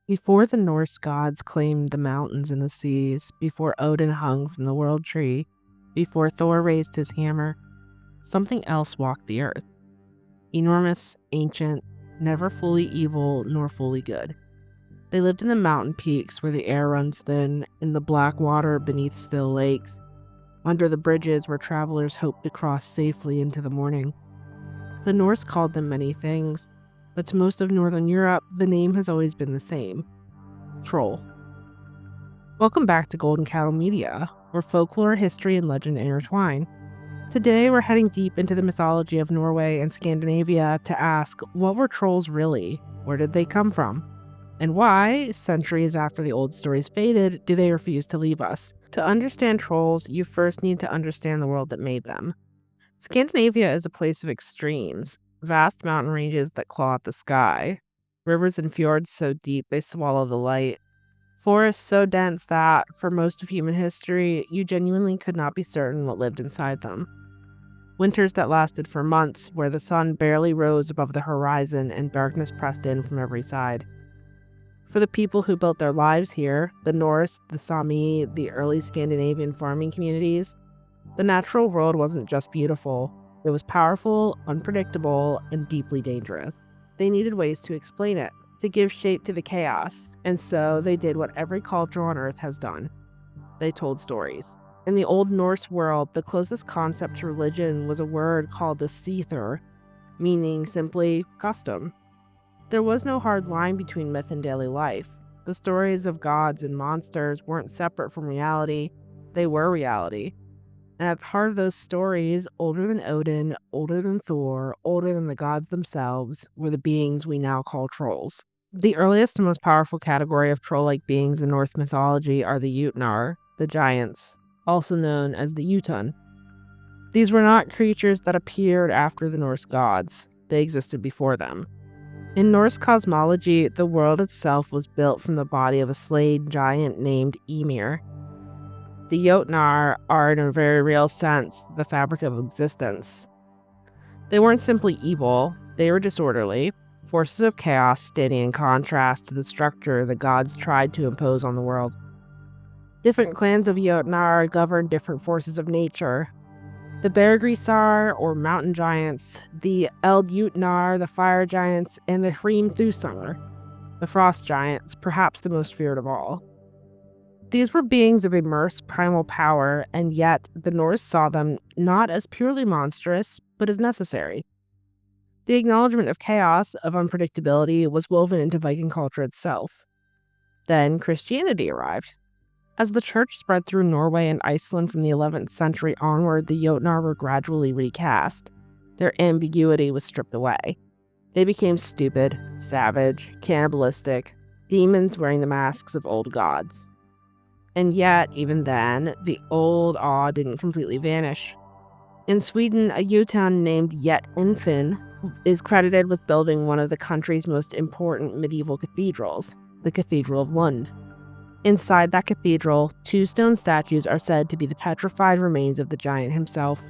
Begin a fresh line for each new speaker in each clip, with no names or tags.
Before the Norse gods claimed the mountains and the seas, before Odin hung from the world tree, before Thor raised his hammer, something else walked the earth. Enormous, ancient, never fully evil nor fully good. They lived in the mountain peaks where the air runs thin, in the black water beneath still lakes, under the bridges where travelers hope to cross safely into the morning. The Norse called them many things, but to most of Northern Europe, the name has always been the same: Troll. Welcome back to Golden Cattle Media, where folklore, history, and legend intertwine. Today, we're heading deep into the mythology of Norway and Scandinavia to ask, what were trolls really? Where did they come from? And why, centuries after the old stories faded, do they refuse to leave us? To understand trolls, you first need to understand the world that made them. Scandinavia is a place of extremes, vast mountain ranges that claw at the sky, rivers and fjords so deep they swallow the light, forests so dense that, for most of human history, you genuinely could not be certain what lived inside them. Winters that lasted for months, where the sun barely rose above the horizon and darkness pressed in from every side. For the people who built their lives here, the Norse, the Sami, the early Scandinavian farming communities, the natural world wasn't just beautiful. It was powerful, unpredictable, and deeply dangerous. They needed ways to explain it, to give shape to the chaos, and so they did what every culture on Earth has done. They told stories. In the Old Norse world, the closest concept to religion was a word called the Seether, meaning simply custom. There was no hard line between myth and daily life. The stories of gods and monsters weren't separate from reality, they were reality. And at the heart of those stories, older than Odin, older than Thor, older than the gods themselves, were the beings we now call trolls. The earliest and most powerful category of troll-like beings in Norse mythology are the Jotnar, the giants, also known as the Jotun. These were not creatures that appeared after the Norse gods. They existed before them. In Norse cosmology, the world itself was built from the body of a slain giant named Ymir. The Jotnar are, in a very real sense, the fabric of existence. They weren't simply evil, they were disorderly, forces of chaos standing in contrast to the structure the gods tried to impose on the world. Different clans of Jotnar governed different forces of nature. The Bergrisar, or mountain giants, the Eldjutnar, the fire giants, and the Hrimthusar, the frost giants, perhaps the most feared of all. These were beings of immense primal power, and yet the Norse saw them not as purely monstrous, but as necessary. The acknowledgement of chaos, of unpredictability, was woven into Viking culture itself. Then Christianity arrived. As the church spread through Norway and Iceland from the 11th century onward, the Jotnar were gradually recast. Their ambiguity was stripped away. They became stupid, savage, cannibalistic, demons wearing the masks of old gods. And yet, even then, the old awe didn't completely vanish. In Sweden, a Jotun named Jotnar is credited with building one of the country's most important medieval cathedrals, the Cathedral of Lund. Inside that cathedral, 2 stone statues are said to be the petrified remains of the giant himself.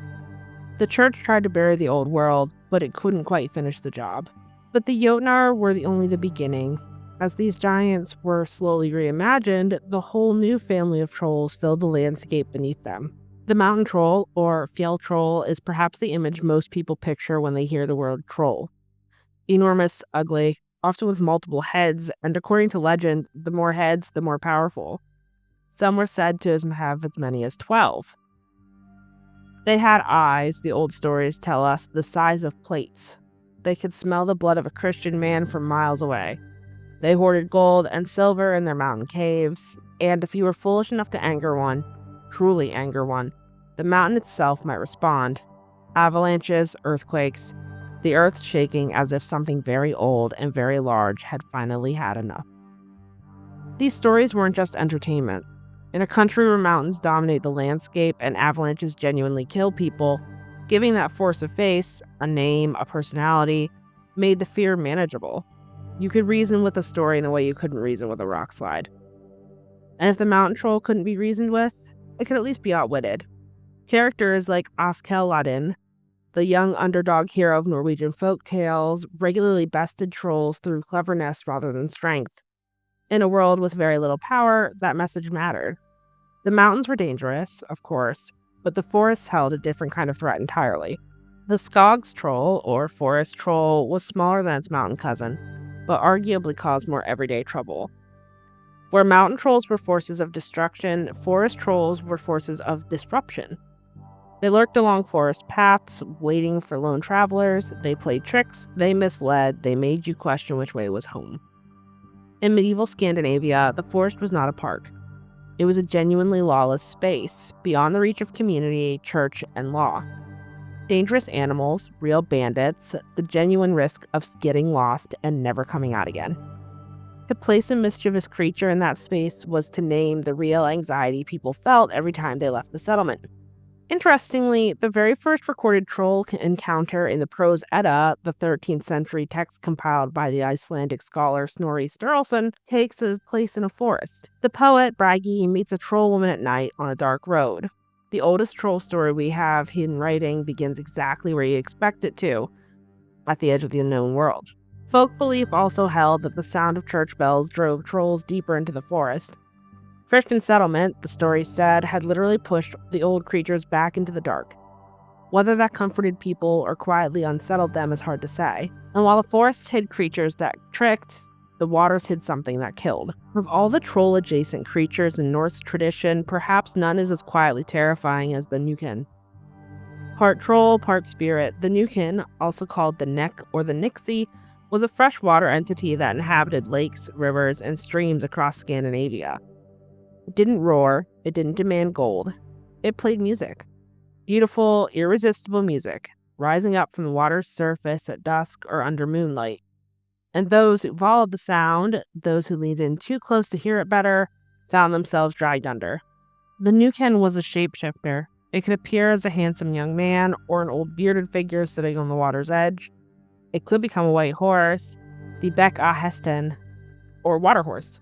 The church tried to bury the old world, but it couldn't quite finish the job. But the Jotnar were only the beginning. As these giants were slowly reimagined, the whole new family of trolls filled the landscape beneath them. The mountain troll, or Fjelltroll, is perhaps the image most people picture when they hear the word troll. Enormous, ugly, often with multiple heads, and according to legend, the more heads, the more powerful. Some were said to have as many as 12. They had eyes, the old stories tell us, the size of plates. They could smell the blood of a Christian man from miles away. They hoarded gold and silver in their mountain caves, and if you were foolish enough to anger one, truly anger one, the mountain itself might respond. Avalanches, earthquakes, the earth shaking as if something very old and very large had finally had enough. These stories weren't just entertainment. In a country where mountains dominate the landscape and avalanches genuinely kill people, giving that force a face, a name, a personality, made the fear manageable. You could reason with a story in a way you couldn't reason with a rock slide. And if the mountain troll couldn't be reasoned with, it could at least be outwitted. Characters like Askeladden, the young underdog hero of Norwegian folk tales, regularly bested trolls through cleverness rather than strength. In a world with very little power, that message mattered. The mountains were dangerous, of course, but the forests held a different kind of threat entirely. The Skog's troll, or forest troll, was smaller than its mountain cousin, but arguably caused more everyday trouble. Where mountain trolls were forces of destruction, forest trolls were forces of disruption. They lurked along forest paths, waiting for lone travelers. They played tricks, they misled, they made you question which way was home. In medieval Scandinavia, the forest was not a park. It was a genuinely lawless space, beyond the reach of community, church, and law. Dangerous animals, real bandits, the genuine risk of getting lost and never coming out again. To place a mischievous creature in that space was to name the real anxiety people felt every time they left the settlement. Interestingly, the very first recorded troll encounter in the Prose Edda, the 13th century text compiled by the Icelandic scholar Snorri Sturluson, takes its place in a forest. The poet, Bragi, meets a troll woman at night on a dark road. The oldest troll story we have in writing begins exactly where you expect it to, at the edge of the unknown world. Folk belief also held that the sound of church bells drove trolls deeper into the forest. Christian settlement, the story said, had literally pushed the old creatures back into the dark. Whether that comforted people or quietly unsettled them is hard to say. And while the forests hid creatures that tricked, the waters hid something that killed. Of all the troll-adjacent creatures in Norse tradition, perhaps none is as quietly terrifying as the Nøkken. Part troll, part spirit, the Nøkken, also called the Nek or the Nixie, was a freshwater entity that inhabited lakes, rivers, and streams across Scandinavia. It didn't roar, it didn't demand gold. It played music. Beautiful, irresistible music, rising up from the water's surface at dusk or under moonlight. And those who followed the sound, those who leaned in too close to hear it better, found themselves dragged under. The Nøkken was a shapeshifter. It could appear as a handsome young man or an old bearded figure sitting on the water's edge. It could become a white horse, the Bekk a hesten, or water horse,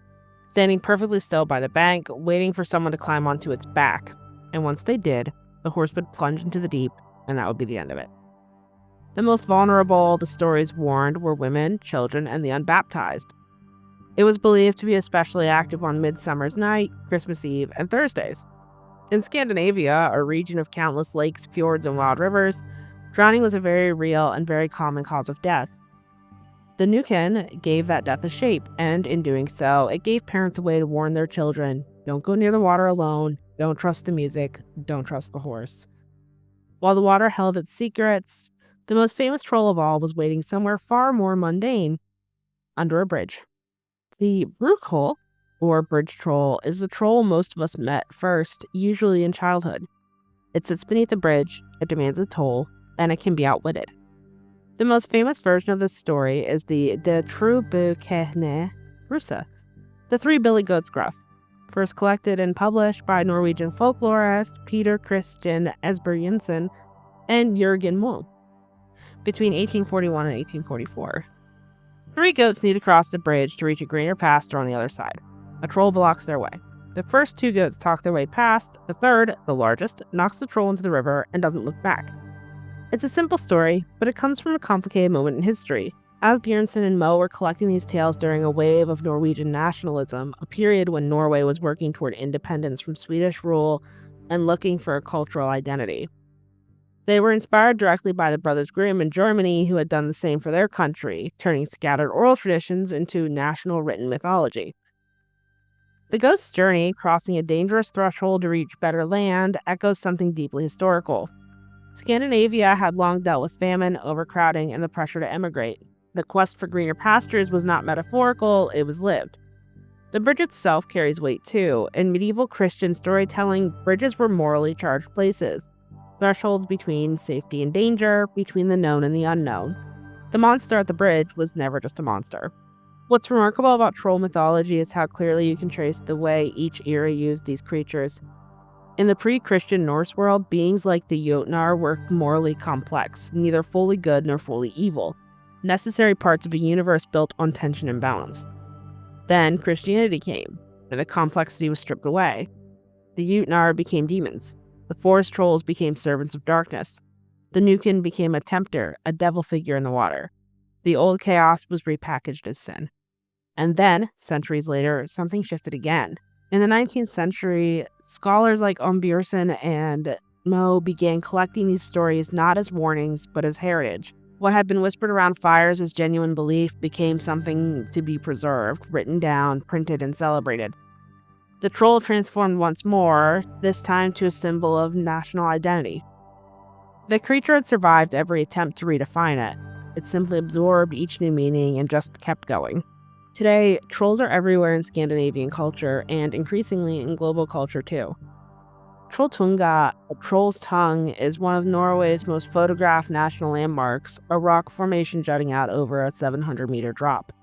standing perfectly still by the bank, waiting for someone to climb onto its back. And once they did, the horse would plunge into the deep, and that would be the end of it. The most vulnerable, the stories warned, were women, children, and the unbaptized. It was believed to be especially active on Midsummer's Night, Christmas Eve, and Thursdays. In Scandinavia, a region of countless lakes, fjords, and wild rivers, drowning was a very real and very common cause of death. The Nøkken gave that death a shape, and in doing so, it gave parents a way to warn their children, don't go near the water alone, don't trust the music, don't trust the horse. While the water held its secrets, the most famous troll of all was waiting somewhere far more mundane, under a bridge. The Brukhol, or bridge troll, is the troll most of us met first, usually in childhood. It sits beneath a bridge, it demands a toll, and it can be outwitted. The most famous version of this story is the De Trubukene Rusa, the Three Billy Goats Gruff, first collected and published by Norwegian folklorist Peter Christian Esbjørnsen and Jørgen Moe between 1841 and 1844. Three goats need to cross the bridge to reach a greener pasture on the other side. A troll blocks their way. The first two goats talk their way past. The third, the largest, knocks the troll into the river and doesn't look back. It's a simple story, but it comes from a complicated moment in history. Asbjørnsen and Moe were collecting these tales during a wave of Norwegian nationalism, a period when Norway was working toward independence from Swedish rule and looking for a cultural identity. They were inspired directly by the Brothers Grimm in Germany, who had done the same for their country, turning scattered oral traditions into national written mythology. The ghost's journey, crossing a dangerous threshold to reach better land, echoes something deeply historical. Scandinavia had long dealt with famine, overcrowding, and the pressure to emigrate. The quest for greener pastures was not metaphorical, it was lived. The bridge itself carries weight too. In medieval Christian storytelling, bridges were morally charged places, thresholds between safety and danger, between the known and the unknown. The monster at the bridge was never just a monster. What's remarkable about troll mythology is how clearly you can trace the way each era used these creatures. In the pre-Christian Norse world, beings like the Jotnar were morally complex, neither fully good nor fully evil, necessary parts of a universe built on tension and balance. Then Christianity came, and the complexity was stripped away. The Jotnar became demons. The forest trolls became servants of darkness. The Nøkken became a tempter, a devil figure in the water. The old chaos was repackaged as sin. And then, centuries later, something shifted again. In the 19th century, scholars like Bjørnson and Moe began collecting these stories not as warnings, but as heritage. What had been whispered around fires as genuine belief became something to be preserved, written down, printed, and celebrated. The troll transformed once more, this time to a symbol of national identity. The creature had survived every attempt to redefine it. It simply absorbed each new meaning and just kept going. Today, trolls are everywhere in Scandinavian culture and increasingly in global culture too. Trolltunga, a troll's tongue, is one of Norway's most photographed national landmarks, a rock formation jutting out over a 700-meter drop.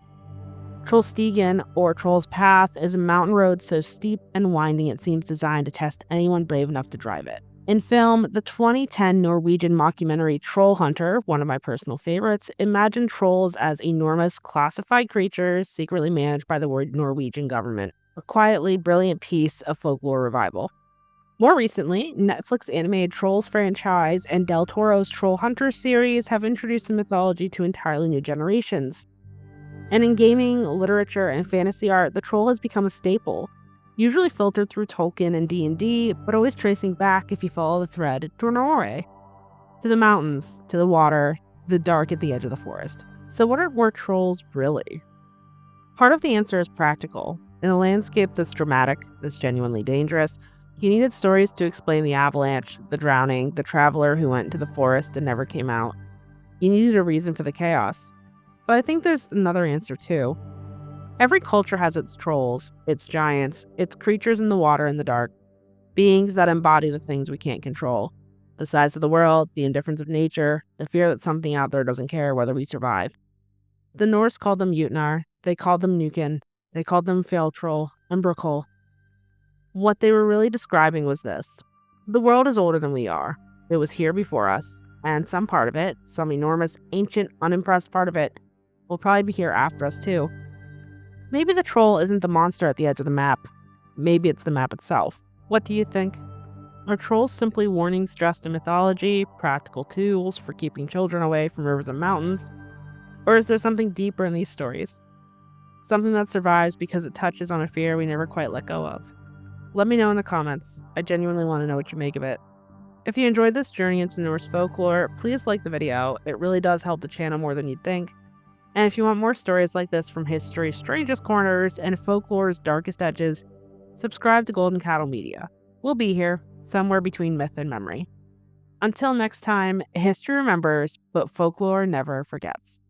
Trollstigen, or Troll's Path, is a mountain road so steep and winding it seems designed to test anyone brave enough to drive it. In film, the 2010 Norwegian mockumentary Troll Hunter, one of my personal favorites, imagined trolls as enormous classified creatures secretly managed by the Norwegian government, a quietly brilliant piece of folklore revival. More recently, Netflix animated Trolls franchise and Del Toro's Troll Hunter series have introduced the mythology to entirely new generations. And in gaming, literature, and fantasy art, the troll has become a staple, usually filtered through Tolkien and D&D, but always tracing back, if you follow the thread, to Norway, to the mountains, to the water, the dark at the edge of the forest. So what were trolls really? Part of the answer is practical. In a landscape that's dramatic, that's genuinely dangerous, you needed stories to explain the avalanche, the drowning, the traveler who went into the forest and never came out. You needed a reason for the chaos. But I think there's another answer too. Every culture has its trolls, its giants, its creatures in the water and the dark, beings that embody the things we can't control. The size of the world, the indifference of nature, the fear that something out there doesn't care whether we survive. The Norse called them Jotnar, they called them Nøkken, they called them Fjelltroll and Brokkol. What they were really describing was this. The world is older than we are. It was here before us, and some part of it, some enormous, ancient, unimpressed part of it, will probably be here after us too. Maybe the troll isn't the monster at the edge of the map. Maybe it's the map itself. What do you think? Are trolls simply warnings dressed in mythology, practical tools for keeping children away from rivers and mountains? Or is there something deeper in these stories? Something that survives because it touches on a fear we never quite let go of? Let me know in the comments. I genuinely want to know what you make of it. If you enjoyed this journey into Norse folklore, please like the video. It really does help the channel more than you'd think. And if you want more stories like this from history's strangest corners and folklore's darkest edges, subscribe to Golden Cattle Media. We'll be here, somewhere between myth and memory. Until next time, history remembers, but folklore never forgets.